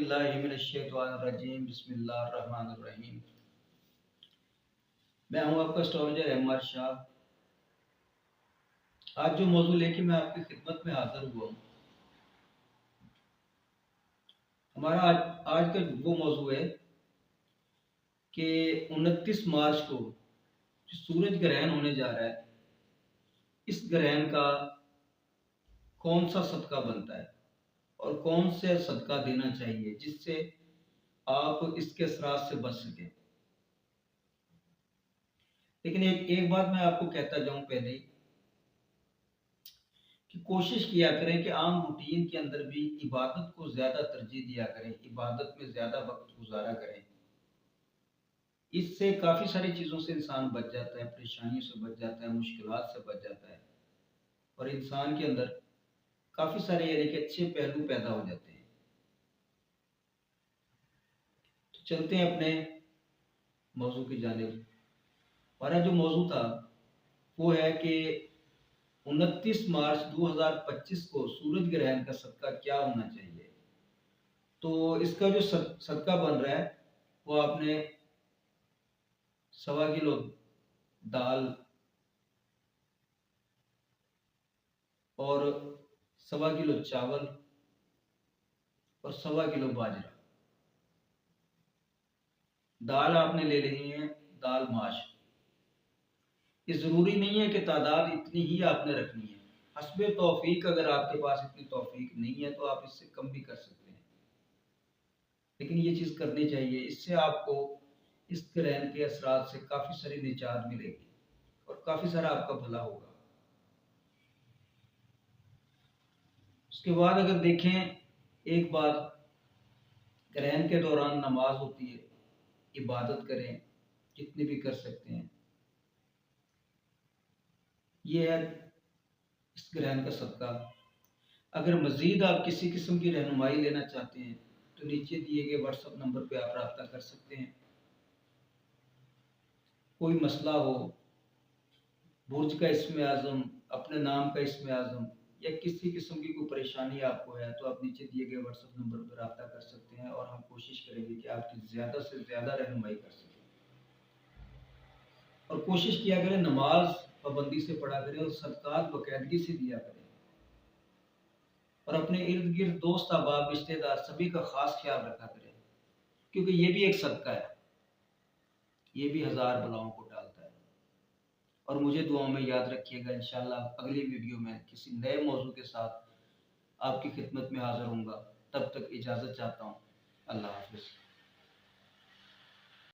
औज़ुबिल्लाहिमिनश्शैतानिर्रजीम बिस्मिल्लाहिर्रहमानिर्रहीम। मैं हूँ आपका एस्ट्रोलॉजर एमआर शाह। आज जो मौजू लेके मैं आपकी खिदमत में हाजिर हुआ हूँ, हमारा आज का वो मौजू है कि 29 मार्च को जो सूरज ग्रहण होने जा रहा है, इस ग्रहण का कौन सा सदका बनता है और कौन से सदका देना चाहिए जिससे आप इसके असरात से बच सकें। लेकिन एक बात मैं आपको कहता जाऊं पहले ही, कि कोशिश किया करें कि आम रूटीन के अंदर भी इबादत को ज्यादा तरजीह दिया करें, इबादत में ज्यादा वक्त गुजारा करें। इससे काफी सारी चीजों से इंसान बच जाता है, परेशानियों से बच जाता है, मुश्किलात से बच जाता है और इंसान के अंदर काफी सारे यानी कि अच्छे पहलू पैदा हो जाते हैं। तो चलते हैं अपने मौजू की जानिब। हमारा जो मौजू था वो है कि 29 मार्च 2025 को सूरज ग्रहण का सदका क्या होना चाहिए। तो इसका जो सदका बन रहा है वो आपने 1.25 किलो दाल और 1.25 किलो चावल और 1.25 किलो बाजरा। दाल आपने ले लेनी है दाल माश। ये जरूरी नहीं है कि तादाद इतनी ही आपने रखनी है, हस्बे तौफीक। अगर आपके पास इतनी तौफीक नहीं है तो आप इससे कम भी कर सकते हैं, लेकिन ये चीज करनी चाहिए। इससे आपको इस ग्रहण के असरात से काफी सारी निजात मिलेगी और काफी सारा आपका भला होगा। उसके बाद अगर देखें, एक बात, ग्रहण के दौरान नमाज होती है, इबादत करें जितनी भी कर सकते हैं। ये है इस ग्रहण का सदका। अगर मजीद आप किसी किस्म की रहनुमाई लेना चाहते हैं तो नीचे दिए गए व्हाट्सएप नंबर पे आप रब्ता कर सकते हैं। कोई मसला हो, बुर्ज का इस्म आज़म, अपने नाम का इस्म आज़म या किसी किस्म की कोई परेशानी आपको है तो आप नीचे दिए गए व्हाट्सएप नंबर पर रब्ता कर सकते हैं और हम कोशिश करेंगे कि आपकी ज़्यादा से ज़्यादा रहनुमाई कर सकें। और कोशिश किया करें नमाज पाबंदी से पढ़ा करें और सदकात बाकायदगी से दिया करें और अपने इर्द गिर्द दोस्त अहबाब रिश्तेदार सभी का खास ख्याल रखा करें, क्योंकि ये भी एक सदका है, ये भी 1000 बलाओं को टालता है। और मुझे दुआओं में याद रखिएगा। इंशाल्लाह अगली वीडियो में किसी नए मौजू के साथ आपकी खिदमत में हाजिर होऊंगा। तब तक इजाज़त चाहता हूँ। अल्लाह हाफिज़।